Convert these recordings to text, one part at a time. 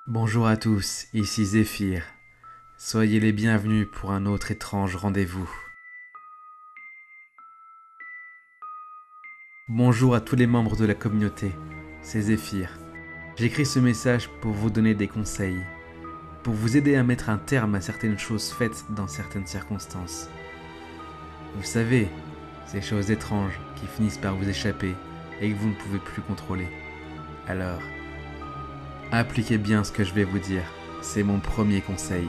Bonjour à tous, ici Zéphyr. Soyez les bienvenus pour un autre étrange rendez-vous. Bonjour à tous les membres de la communauté, c'est Zéphyr. J'écris ce message pour vous donner des conseils, pour vous aider à mettre un terme à certaines choses faites dans certaines circonstances. Vous savez, ces choses étranges qui finissent par vous échapper et que vous ne pouvez plus contrôler. Alors, appliquez bien ce que je vais vous dire, c'est mon premier conseil.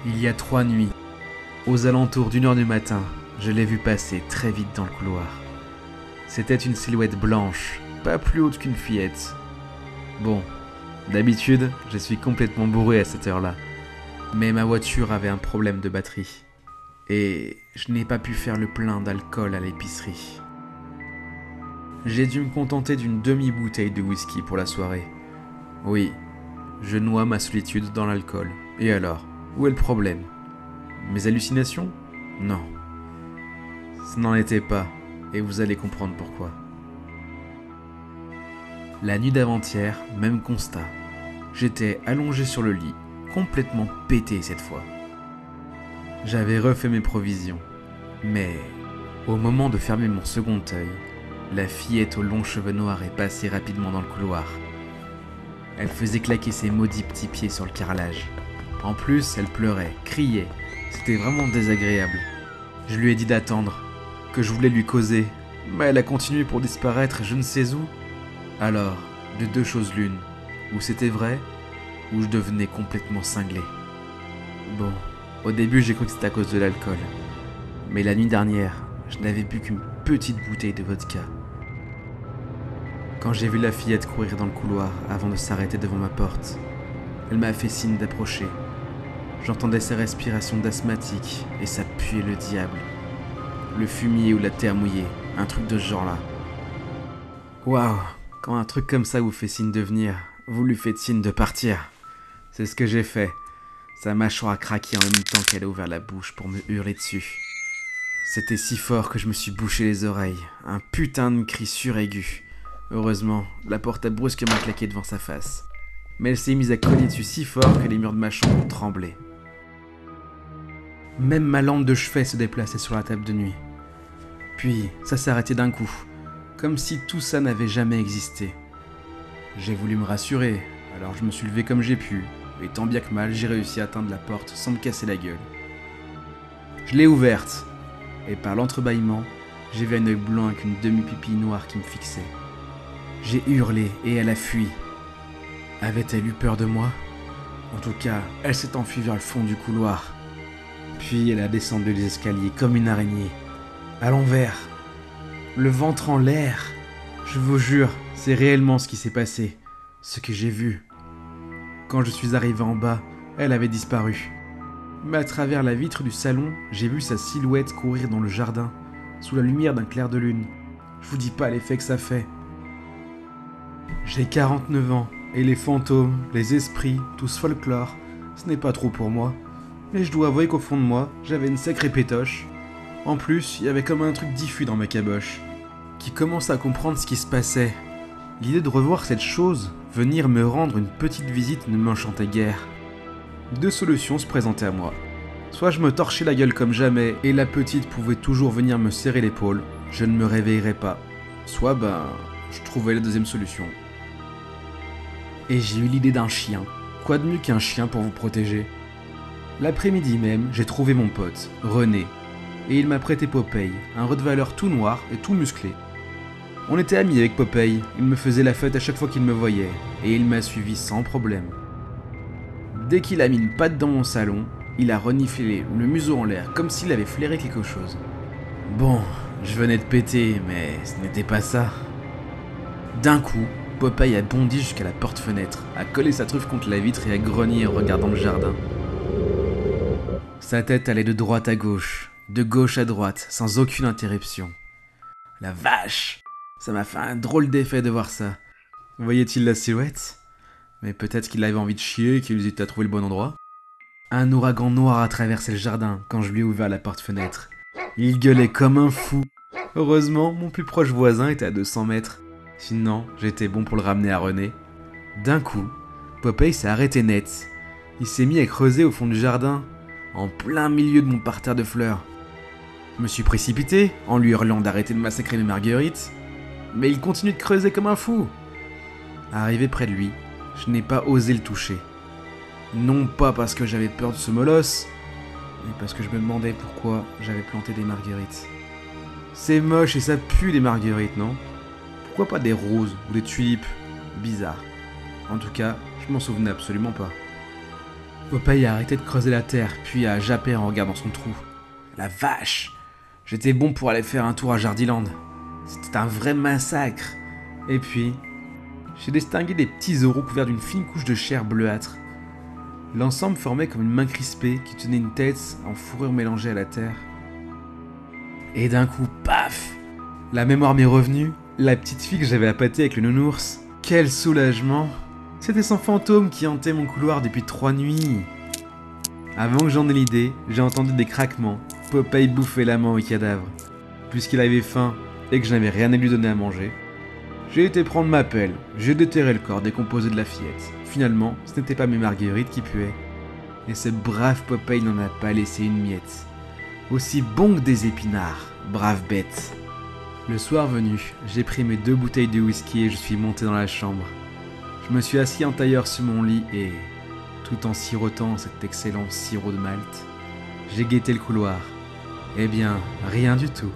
Il y a 3 nuits, aux alentours d'1 h du matin, je l'ai vu passer très vite dans le couloir. C'était une silhouette blanche, pas plus haute qu'une fillette. Bon, d'habitude, je suis complètement bourré à cette heure-là. Mais ma voiture avait un problème de batterie. Et je n'ai pas pu faire le plein d'alcool à l'épicerie. J'ai dû me contenter d'une demi-bouteille de whisky pour la soirée. Oui, je noie ma solitude dans l'alcool. Et alors, où est le problème ? Mes hallucinations ? Non. Ce n'en était pas, et vous allez comprendre pourquoi. La nuit d'avant-hier, même constat. J'étais allongé sur le lit, complètement pété cette fois. J'avais refait mes provisions, mais au moment de fermer mon second œil, la fillette aux longs cheveux noirs est passée rapidement dans le couloir. Elle faisait claquer ses maudits petits pieds sur le carrelage. En plus, elle pleurait, criait. C'était vraiment désagréable. Je lui ai dit d'attendre, que je voulais lui causer, mais elle a continué pour disparaître je ne sais où. Alors, de deux choses l'une, ou c'était vrai, ou je devenais complètement cinglé. Bon, au début j'ai cru que c'était à cause de l'alcool. Mais la nuit dernière, je n'avais bu qu'une petite bouteille de vodka. Quand j'ai vu la fillette courir dans le couloir avant de s'arrêter devant ma porte, elle m'a fait signe d'approcher. J'entendais ses respirations d'asthmatique et ça puait le diable. Le fumier ou la terre mouillée, un truc de ce genre-là. Waouh, quand un truc comme ça vous fait signe de venir, vous lui faites signe de partir. C'est ce que j'ai fait. Sa mâchoire a craqué en même temps qu'elle a ouvert la bouche pour me hurler dessus. C'était si fort que je me suis bouché les oreilles, un putain de cri suraigu. Heureusement, la porte a brusquement claqué devant sa face. Mais elle s'est mise à cogner dessus si fort que les murs de ma chambre ont tremblé. Même ma lampe de chevet se déplaçait sur la table de nuit. Puis, ça s'est arrêté d'un coup, comme si tout ça n'avait jamais existé. J'ai voulu me rassurer, alors je me suis levé comme j'ai pu, et tant bien que mal, j'ai réussi à atteindre la porte sans me casser la gueule. Je l'ai ouverte, et par l'entrebâillement, j'ai vu un œil blanc avec une demi-pupille noire qui me fixait. J'ai hurlé et elle a fui. Avait-elle eu peur de moi ? En tout cas, elle s'est enfuie vers le fond du couloir. Puis elle a descendu les escaliers comme une araignée, à l'envers, le ventre en l'air. Je vous jure, c'est réellement ce qui s'est passé, ce que j'ai vu. Quand je suis arrivé en bas, elle avait disparu. Mais à travers la vitre du salon, j'ai vu sa silhouette courir dans le jardin, sous la lumière d'un clair de lune. Je vous dis pas l'effet que ça fait. J'ai 49 ans, et les fantômes, les esprits, tout ce folklore, ce n'est pas trop pour moi. Mais je dois avouer qu'au fond de moi, j'avais une sacrée pétoche. En plus, il y avait comme un truc diffus dans ma caboche, qui commençait à comprendre ce qui se passait. L'idée de revoir cette chose, venir me rendre une petite visite ne m'enchantait guère. Deux solutions se présentaient à moi. Soit je me torchais la gueule comme jamais, et la petite pouvait toujours venir me serrer l'épaule, je ne me réveillerais pas. Soit je trouvais la deuxième solution. Et j'ai eu l'idée d'un chien. Quoi de mieux qu'un chien pour vous protéger ? L'après-midi même, j'ai trouvé mon pote, René, et il m'a prêté Popeye, un rottweiler tout noir et tout musclé. On était amis avec Popeye, il me faisait la fête à chaque fois qu'il me voyait, et il m'a suivi sans problème. Dès qu'il a mis une patte dans mon salon, il a reniflé le museau en l'air comme s'il avait flairé quelque chose. Bon, je venais de péter, mais ce n'était pas ça. D'un coup, Popeye a bondi jusqu'à la porte-fenêtre, a collé sa truffe contre la vitre et a grogné en regardant le jardin. Sa tête allait de droite à gauche droite, sans aucune interruption. La vache ! Ça m'a fait un drôle d'effet de voir ça. Voyait-il la silhouette ? Mais peut-être qu'il avait envie de chier et qu'il hésitait à trouver le bon endroit. Un ouragan noir a traversé le jardin quand je lui ai ouvert la porte-fenêtre. Il gueulait comme un fou. Heureusement, mon plus proche voisin était à 200 mètres. Sinon, j'étais bon pour le ramener à René. D'un coup, Popeye s'est arrêté net. Il s'est mis à creuser au fond du jardin, en plein milieu de mon parterre de fleurs. Je me suis précipité, en lui hurlant d'arrêter de massacrer mes marguerites, mais il continue de creuser comme un fou. Arrivé près de lui, je n'ai pas osé le toucher. Non pas parce que j'avais peur de ce molosse, mais parce que je me demandais pourquoi j'avais planté des marguerites. C'est moche et ça pue les marguerites, non? Pourquoi pas des roses ou des tulipes? Bizarre. En tout cas, je m'en souvenais absolument pas. Popeye a arrêté de creuser la terre, puis a jappé en regardant son trou. La vache! J'étais bon pour aller faire un tour à Jardiland. C'était un vrai massacre. Et puis, j'ai distingué des petits oraux couverts d'une fine couche de chair bleuâtre. L'ensemble formait comme une main crispée qui tenait une tête en fourrure mélangée à la terre. Et d'un coup, paf! La mémoire m'est revenue, la petite fille que j'avais appâtée avec le nounours. Quel soulagement! C'était son fantôme qui hantait mon couloir depuis 3 nuits. Avant que j'en ai l'idée, j'ai entendu des craquements. Popeye bouffait la main au cadavre. Puisqu'il avait faim et que je n'avais rien à lui donner à manger, j'ai été prendre ma pelle, j'ai déterré le corps décomposé de la fillette. Finalement, ce n'était pas mes marguerites qui puaient. Et ce brave Popeye n'en a pas laissé une miette. Aussi bon que des épinards, brave bête. Le soir venu, j'ai pris mes 2 bouteilles de whisky et je suis monté dans la chambre. Je me suis assis en tailleur sur mon lit et, tout en sirotant cet excellent sirop de malt, j'ai guetté le couloir. Eh bien, rien du tout.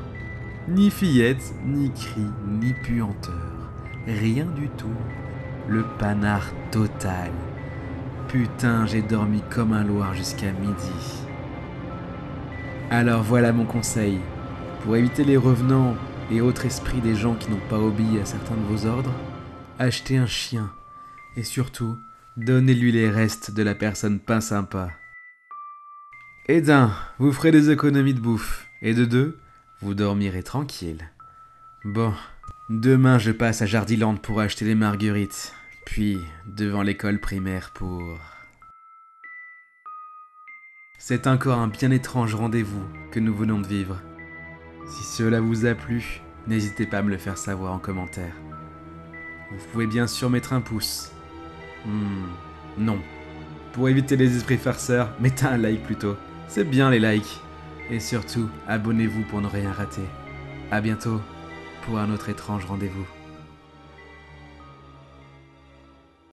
Ni fillette, ni cri, ni puanteur. Rien du tout. Le panard total. Putain, j'ai dormi comme un loir jusqu'à midi. Alors voilà mon conseil. Pour éviter les revenants et autres esprits des gens qui n'ont pas obéi à certains de vos ordres, achetez un chien. Et surtout, donnez-lui les restes de la personne pas sympa. Et d'un, vous ferez des économies de bouffe. Et de 2, vous dormirez tranquille. Bon, demain je passe à Jardiland pour acheter les marguerites. Puis, devant l'école primaire pour... C'est encore un bien étrange rendez-vous que nous venons de vivre. Si cela vous a plu, n'hésitez pas à me le faire savoir en commentaire. Vous pouvez bien sûr mettre un pouce. Non. Pour éviter les esprits farceurs, mettez un like plutôt. C'est bien les likes. Et surtout, abonnez-vous pour ne rien rater. A bientôt pour un autre étrange rendez-vous.